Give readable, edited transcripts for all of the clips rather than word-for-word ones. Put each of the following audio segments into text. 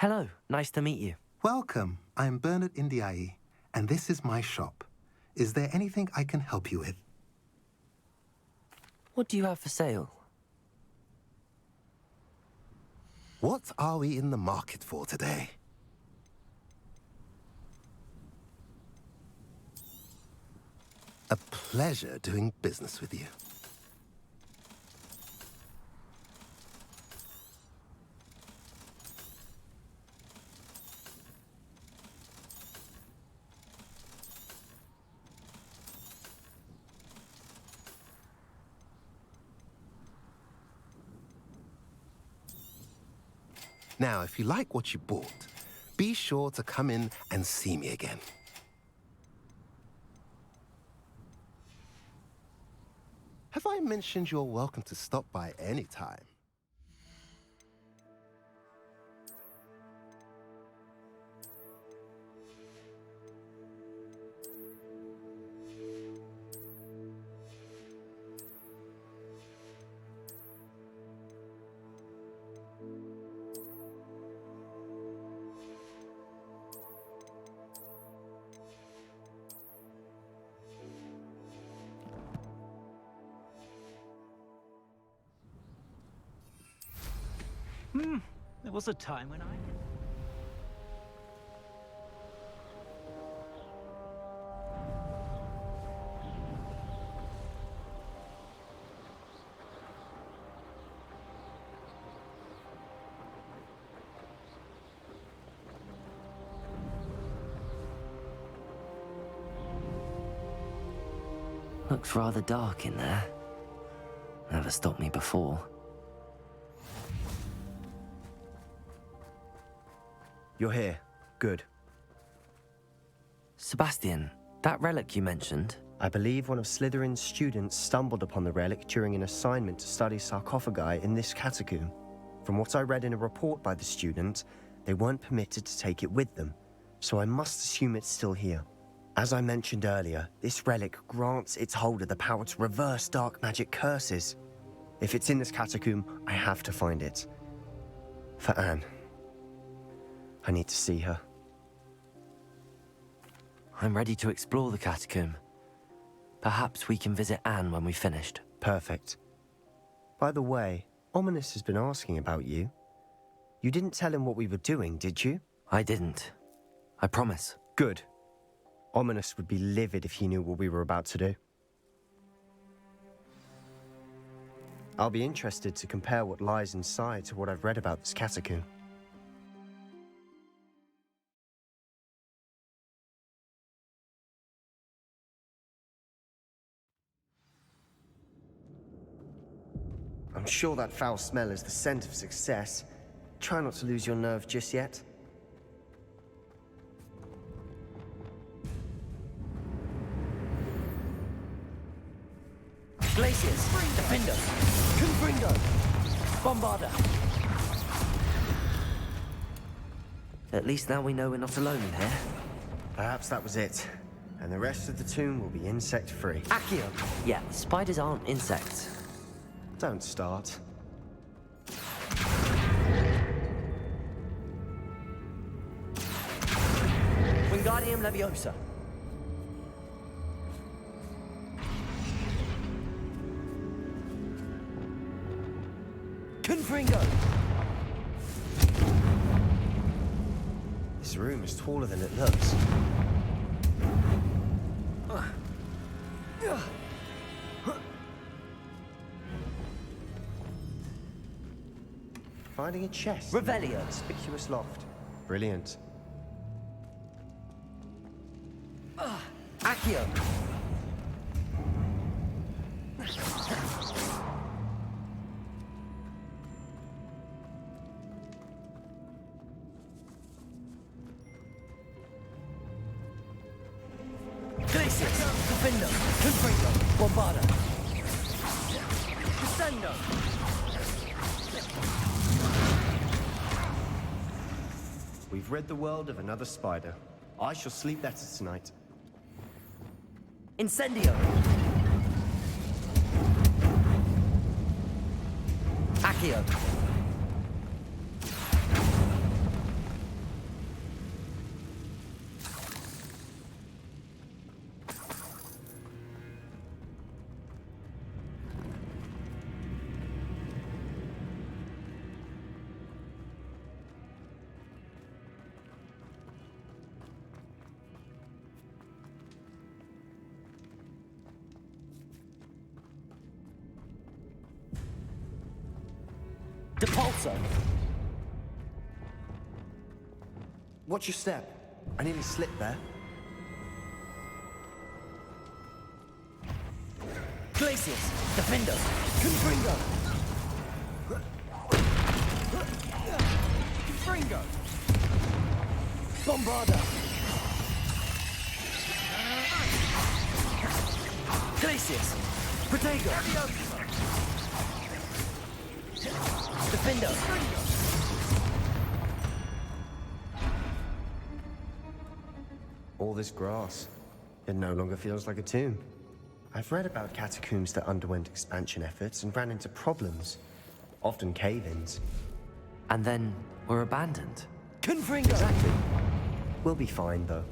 Hello, nice to meet you. Welcome. I'm Bernard Indiai, and this is my shop. Is there anything I can help you with? What do you have for sale? What are we in the market for today? A pleasure doing business with you. Now, if you like what you bought, be sure to come in and see me again. Have I mentioned you're welcome to stop by any time? There was a time when I... Looks rather dark in there. Never stopped me before. You're here. Good. Sebastian, that relic you mentioned, I believe one of Slytherin's students stumbled upon the relic during an assignment to study sarcophagi in this catacomb. From what I read in a report by the student, they weren't permitted to take it with them, so I must assume it's still here. As I mentioned earlier, this relic grants its holder the power to reverse dark magic curses. If it's in this catacomb, I have to find it. For Anne. I need to see her. I'm ready to explore the catacomb. Perhaps we can visit Anne when we've finished. Perfect. By the way, Ominous has been asking about you. You didn't tell him what we were doing, did you? I didn't. I promise. Good. Ominous would be livid if he knew what we were about to do. I'll be interested to compare what lies inside to what I've read about this catacomb. I'm sure that foul smell is the scent of success. Try not to lose your nerve just yet. Glaciers, Defender, Confringo, Bombarder. At least now we know we're not alone in here. Perhaps that was it. And the rest of the tomb will be insect-free. Accio. Yeah, spiders aren't insects. Don't start. Wingardium Leviosa. Confringo. This room is taller than it looks. Finding a chest. Revelio. Conspicuous loft. Brilliant. Accio. Glacius. Defender. Confringo. Bombarder. Descendo. We've read the world of another spider. I shall sleep better tonight. Incendio. Accio. Depulso! Watch your step. I nearly slipped there. Glacius! Defender! Confringo! Confringo! Bombarda! Glacius! Protego! Defender! All this grass. It no longer feels like a tomb. I've read about catacombs that underwent expansion efforts and ran into problems. Often cave-ins. And then were abandoned. Confringo! Exactly. We'll be fine, though.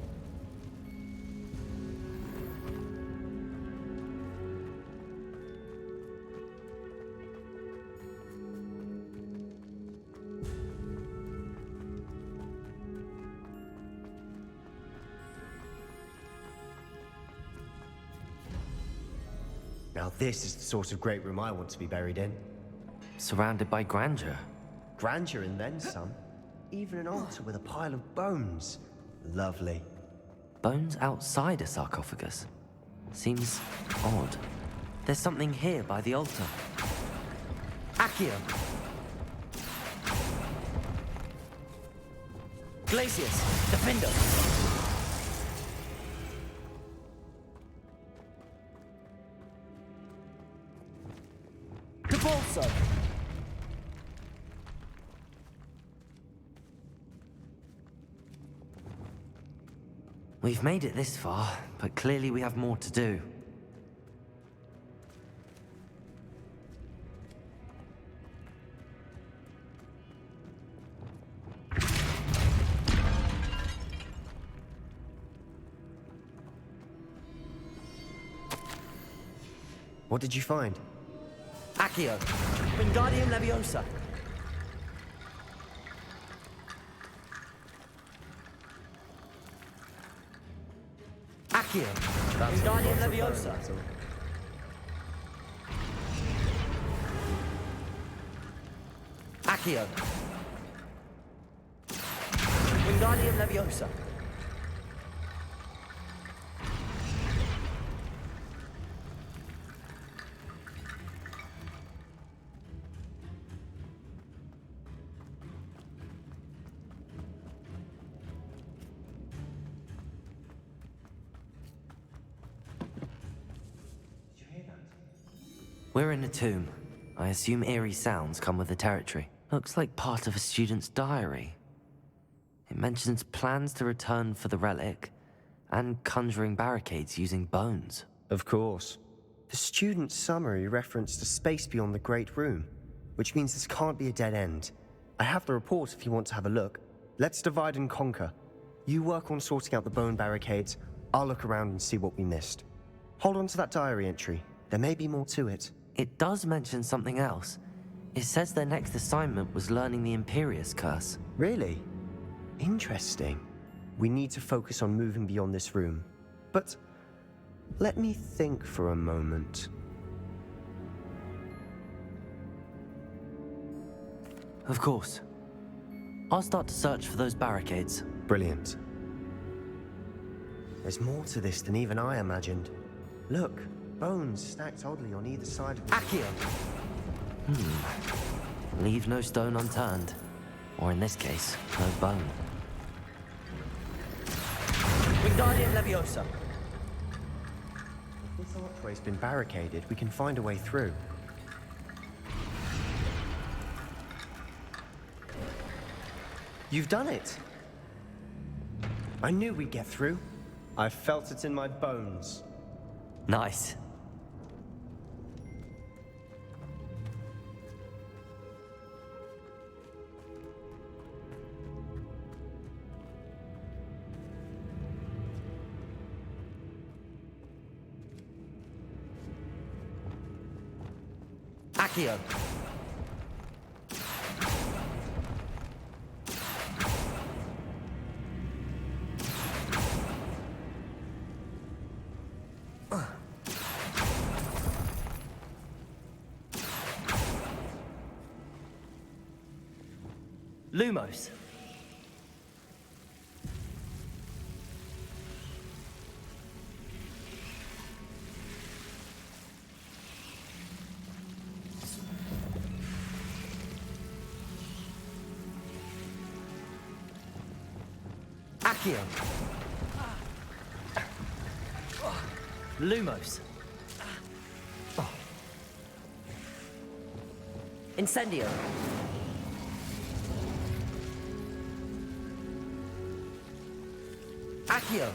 Now this is the sort of great room I want to be buried in. Surrounded by grandeur. Grandeur and then some. Even an altar with a pile of bones. Lovely. Bones outside a sarcophagus. Seems odd. There's something here by the altar. Accio! Glacius! Defender! Depulso! We've made it this far, but clearly we have more to do. What did you find? Accio! Wingardium Leviosa! Accio! Wingardium Leviosa! Accio! Wingardium Leviosa! We're in a tomb. I assume eerie sounds come with the territory. Looks like part of a student's diary. It mentions plans to return for the relic and conjuring barricades using bones. Of course. The student's summary referenced a space beyond the Great Room, which means this can't be a dead end. I have the report if you want to have a look. Let's divide and conquer. You work on sorting out the bone barricades. I'll look around and see what we missed. Hold on to that diary entry. There may be more to it. It does mention something else. It says their next assignment was learning the Imperius Curse. Really? Interesting. We need to focus on moving beyond this room. But let me think for a moment. Of course. I'll start to search for those barricades. Brilliant. There's more to this than even I imagined. Look, bones stacked oddly on either side of the... Accio! Leave no stone unturned. Or in this case, no bone. Wingardium Leviosa! If this archway's been barricaded, we can find a way through. You've done it! I knew we'd get through. I felt it in my bones. Nice. Accio! Lumos. Accio. Lumos. Incendio. Accio.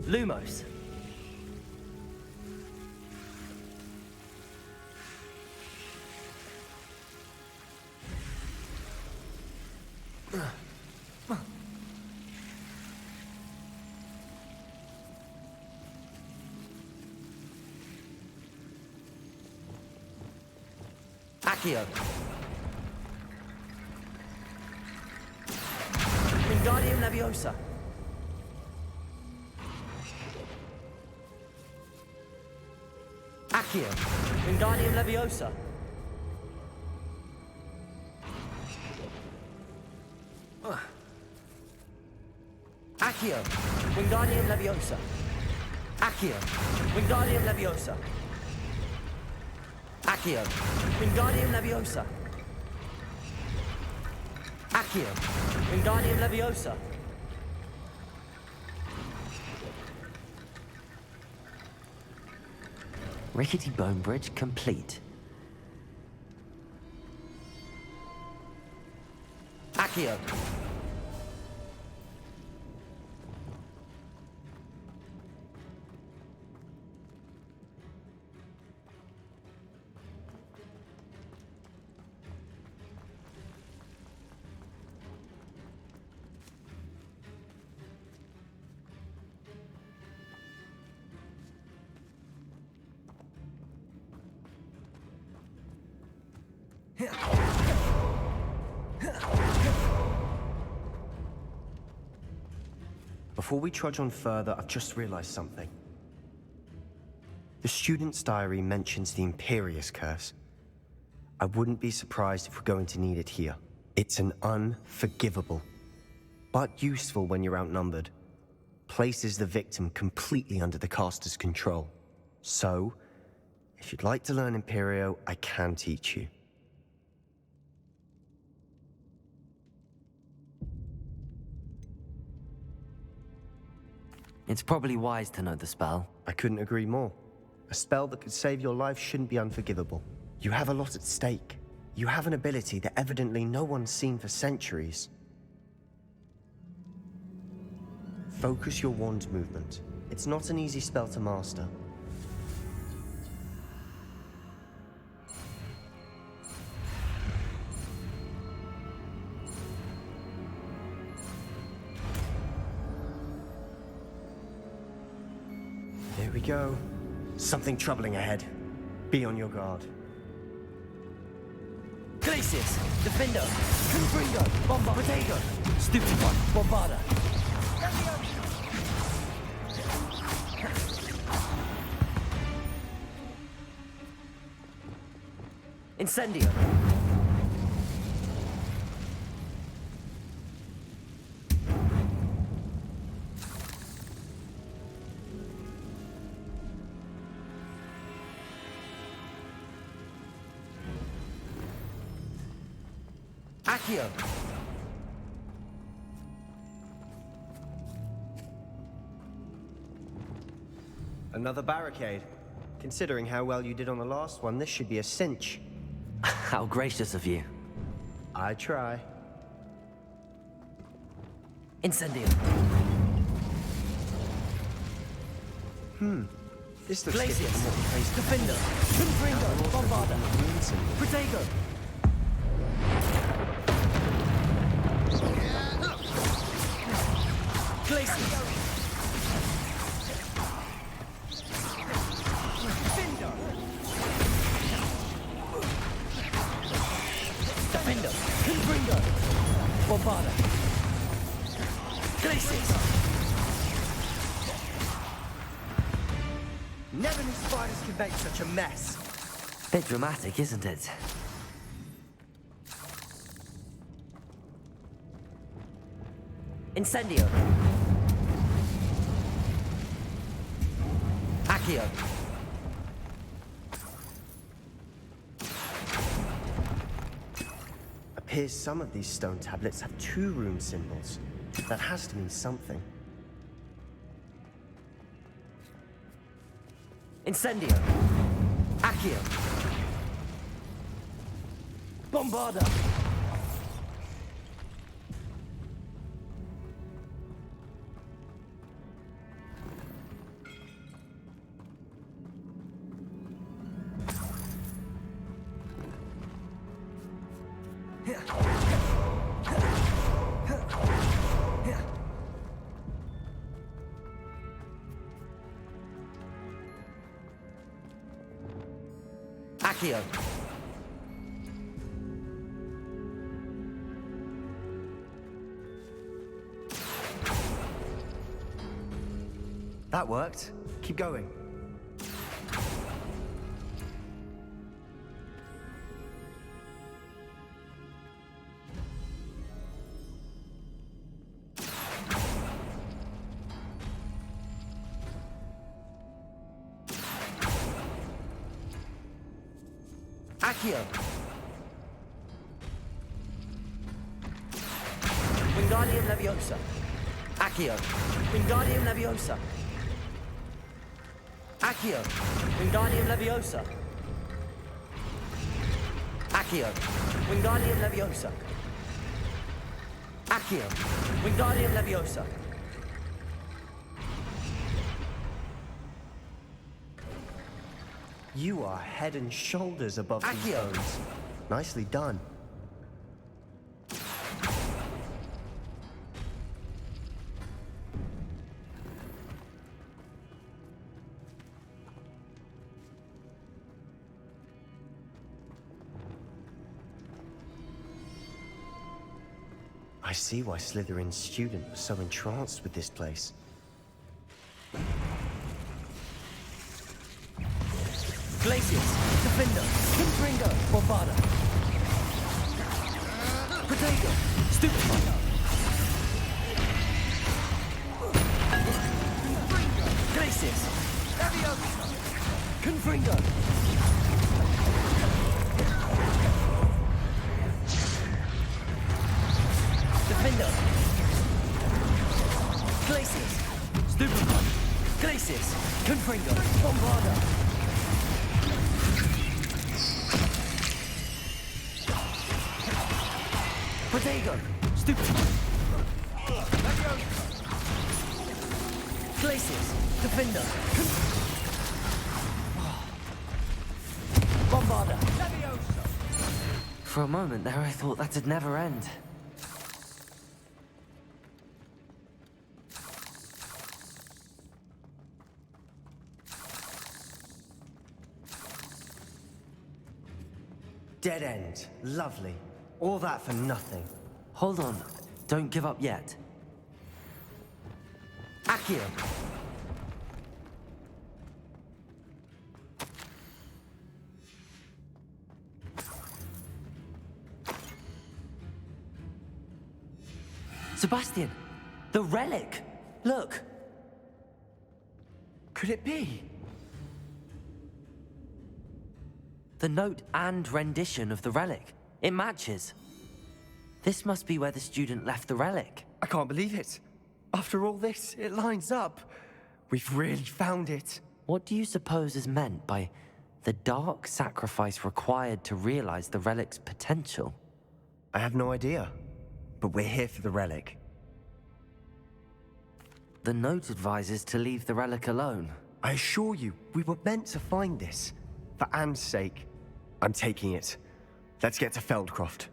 Lumos. Accio. Wingardium Leviosa. Accio. Wingardium Leviosa. Accio. Wingardium Leviosa. Accio. Wingardium Leviosa. Accio. Wingardium Leviosa. Accio. Wingardium Leviosa. Rickety bone bridge complete. Accio. Before we trudge on further, I've just realized something. The student's diary mentions the Imperius curse. I wouldn't be surprised if we're going to need it here. It's an unforgivable, but useful when you're outnumbered. Places the victim completely under the caster's control. So, if you'd like to learn Imperio, I can teach you. It's probably wise to know the spell. I couldn't agree more. A spell that could save your life shouldn't be unforgivable. You have a lot at stake. You have an ability that evidently no one's seen for centuries. Focus your wand movement. It's not an easy spell to master. There we go. Something troubling ahead. Be on your guard. Glacius, Defender, Confringo, Bomba, Protego, Stupid One, Bombarda. Incendio. Accio. Another barricade. Considering how well you did on the last one, this should be a cinch. How gracious of you. I try. Incendio. This looks Glacius, different from what we faced Defender, Confringo, Bombarda, Protego. Glacius. Defender, Confringo, Bombarda. Glacius. Never knew spiders could make such a mess. Bit dramatic, isn't it? Incendio. Accio. Appears some of these stone tablets have 2 rune symbols. That has to mean something. Incendio. Accio. Bombarda. Accio. That worked. Keep going. Accio. Wingardium Leviosa. Accio. Wingardium Leviosa. Accio. Wingardium Leviosa. Accio. Wingardium Leviosa. Accio. Wingardium Leviosa. You are head and shoulders above these Accio. bones. Nicely done. I see why Slytherin's student was so entranced with this place. Glacius. Defender. Confringo. Bombarda. Protego. Stupefy. Glacius. Confringo. Defender. Glacius. Stupefy. Glacius. Confringo. Bombarda. Protego. Stupefy. Glacius. Defender. Bombarda. For a moment there, I thought that'd never end. Dead end. Lovely. All that for nothing. Hold on. Don't give up yet. Accio. Sebastian! The relic! Look! Could it be? The note and rendition of the relic. It matches. This must be where the student left the relic. I can't believe it. After all this, it lines up. We've really found it. What do you suppose is meant by the dark sacrifice required to realize the relic's potential? I have no idea. But we're here for the relic. The note advises to leave the relic alone. I assure you, we were meant to find this. For Anne's sake. I'm taking it. Let's get to Feldcroft.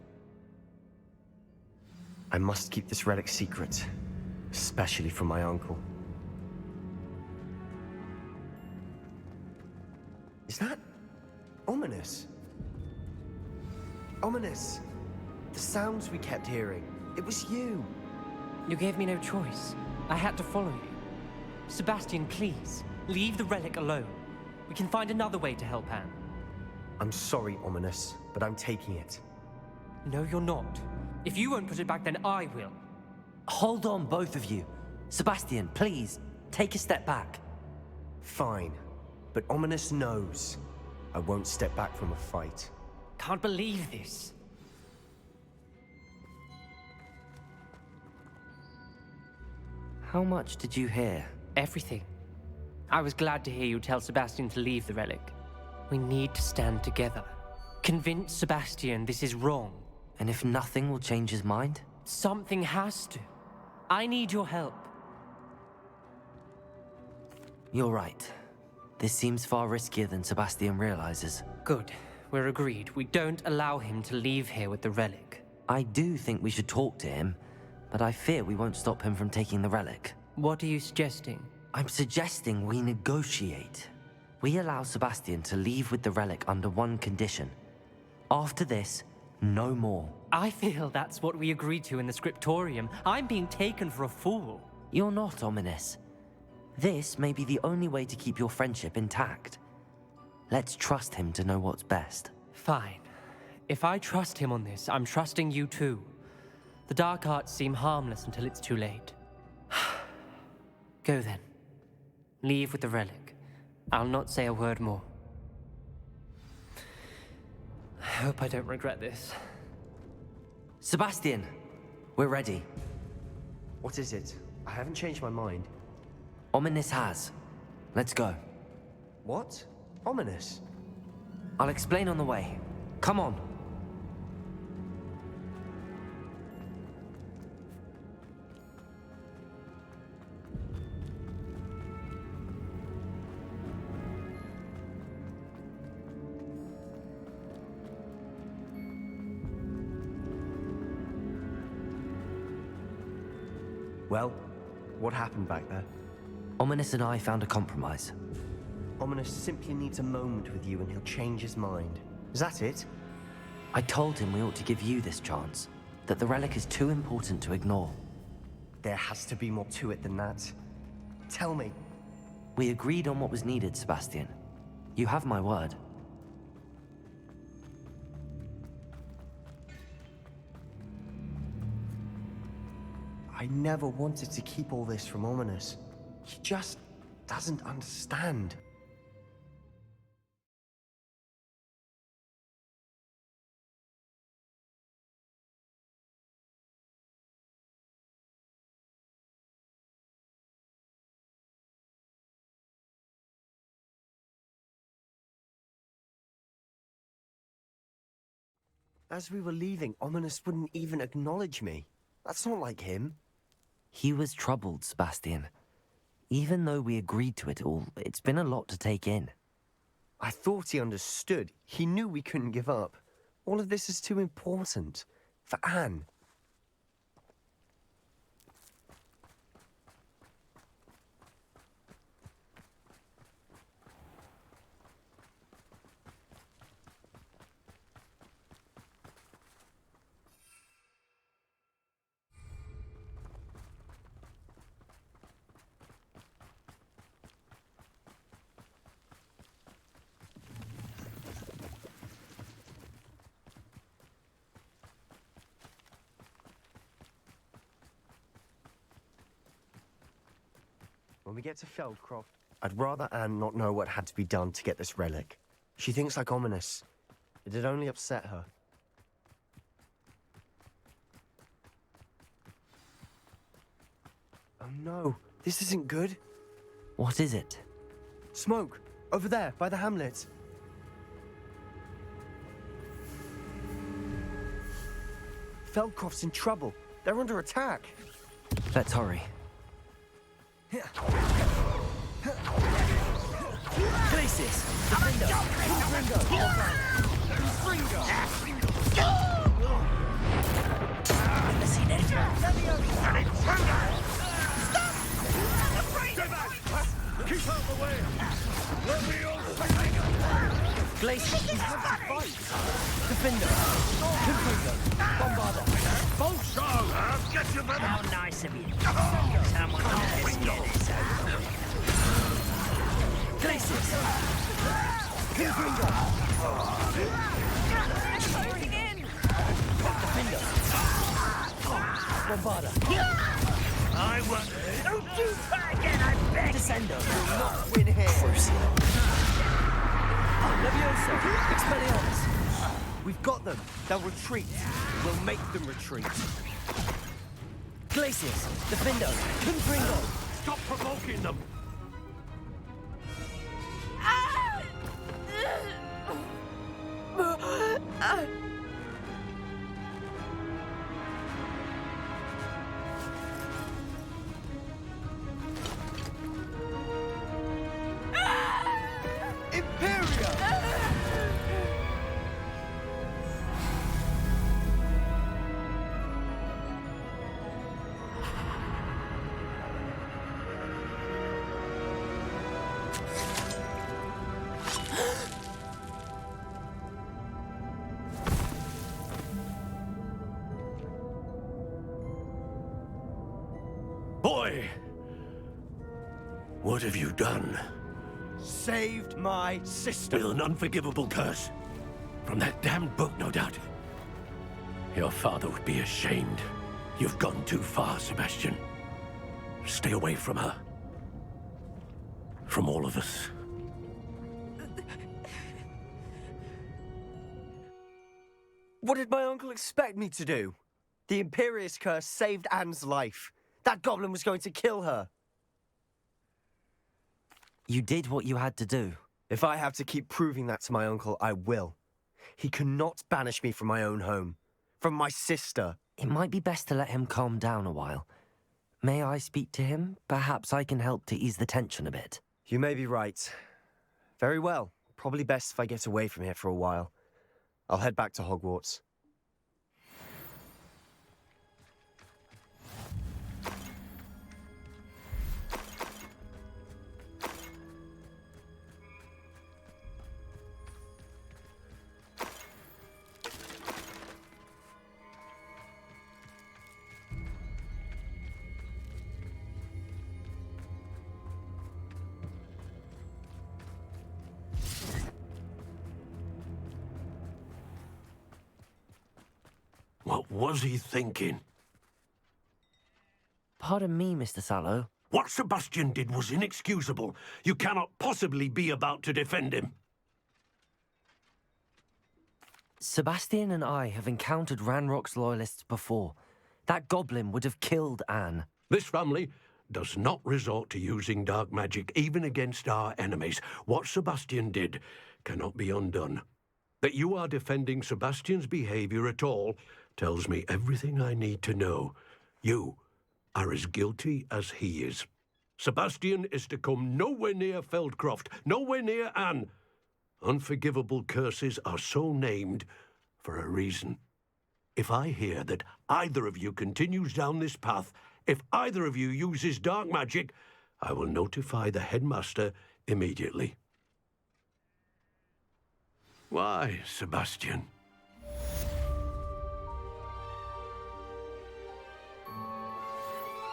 I must keep this relic secret. Especially from my uncle. Is that ominous? Ominous! The sounds we kept hearing. It was you. You gave me no choice. I had to follow you. Sebastian, please, leave the relic alone. We can find another way to help Anne. I'm sorry, Ominous, but I'm taking it. No, you're not. If you won't put it back, then I will. Hold on, both of you. Sebastian, please, take a step back. Fine, but Ominous knows I won't step back from a fight. Can't believe this. How much did you hear? Everything. I was glad to hear you tell Sebastian to leave the relic. We need to stand together. Convince Sebastian this is wrong. And if nothing will change his mind? Something has to. I need your help. You're right. This seems far riskier than Sebastian realizes. Good. We're agreed. We don't allow him to leave here with the relic. I do think we should talk to him, but I fear we won't stop him from taking the relic. What are you suggesting? I'm suggesting we negotiate. We allow Sebastian to leave with the relic under one condition. After this, no more. I feel that's what we agreed to in the scriptorium. I'm being taken for a fool. You're not, Ominous. This may be the only way to keep your friendship intact. Let's trust him to know what's best. Fine. If I trust him on this, I'm trusting you too. The dark arts seem harmless until it's too late. Go then. Leave with the relic. I'll not say a word more. I hope I don't regret this. Sebastian, we're ready. What is it? I haven't changed my mind. Ominous has. Let's go. What? Ominous? I'll explain on the way. Come on. Well, what happened back there? Ominous and I found a compromise. Ominous simply needs a moment with you and he'll change his mind. Is that it? I told him we ought to give you this chance, that the relic is too important to ignore. There has to be more to it than that. Tell me. We agreed on what was needed, Sebastian. You have my word. I never wanted to keep all this from Ominous. He just doesn't understand. As we were leaving, Ominous wouldn't even acknowledge me. That's not like him. He was troubled, Sebastian. Even though we agreed to it all, it's been a lot to take in. I thought he understood. He knew we couldn't give up. All of this is too important. For Anne. When we get to Feldcroft, I'd rather Anne not know what had to be done to get this relic. She thinks like Ominous. It'd only upset her. Oh no, this isn't good. What is it? Smoke! Over there, by the hamlet. Feldcroft's in trouble. They're under attack. Let's hurry. Places! Keep out the way! Let me all Glacier! Defender! Confringo! Bombarder! Bolsho! I'll get you, brother! How nice of you. Someone else get this over. Glaciers! Confringo! Defender! Bombarder! I won. Don't you try again, I beg! Descendo will not win here. Levioso, Expelliarmus. We've got them. They'll retreat. We'll make them retreat. Glacius, Defendo, Confringo. Stop provoking them! Boy! What have you done? Saved my sister. With an unforgivable curse. From that damned book, no doubt. Your father would be ashamed. You've gone too far, Sebastian. Stay away from her. From all of us. What did my uncle expect me to do? The Imperious Curse saved Anne's life. That goblin was going to kill her. You did what you had to do. If I have to keep proving that to my uncle, I will. He cannot banish me from my own home. From my sister. It might be best to let him calm down a while. May I speak to him? Perhaps I can help to ease the tension a bit. You may be right. Very well. Probably best if I get away from here for a while. I'll head back to Hogwarts. What was he thinking? Pardon me, Mr. Sallow. What Sebastian did was inexcusable. You cannot possibly be about to defend him. Sebastian and I have encountered Ranrock's loyalists before. That goblin would have killed Anne. This family does not resort to using dark magic, even against our enemies. What Sebastian did cannot be undone. That you are defending Sebastian's behavior at all tells me everything I need to know. You are as guilty as he is. Sebastian is to come nowhere near Feldcroft, nowhere near Anne. Unforgivable curses are so named for a reason. If I hear that either of you continues down this path, if either of you uses dark magic, I will notify the headmaster immediately. Why, Sebastian?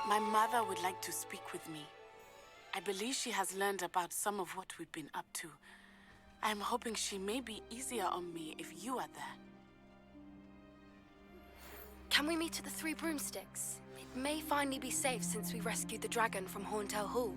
My mother would like to speak with me. I believe she has learned about some of what we've been up to. I am hoping she may be easier on me if you are there. Can we meet at the Three Broomsticks? It may finally be safe since we rescued the dragon from Horntail Hall.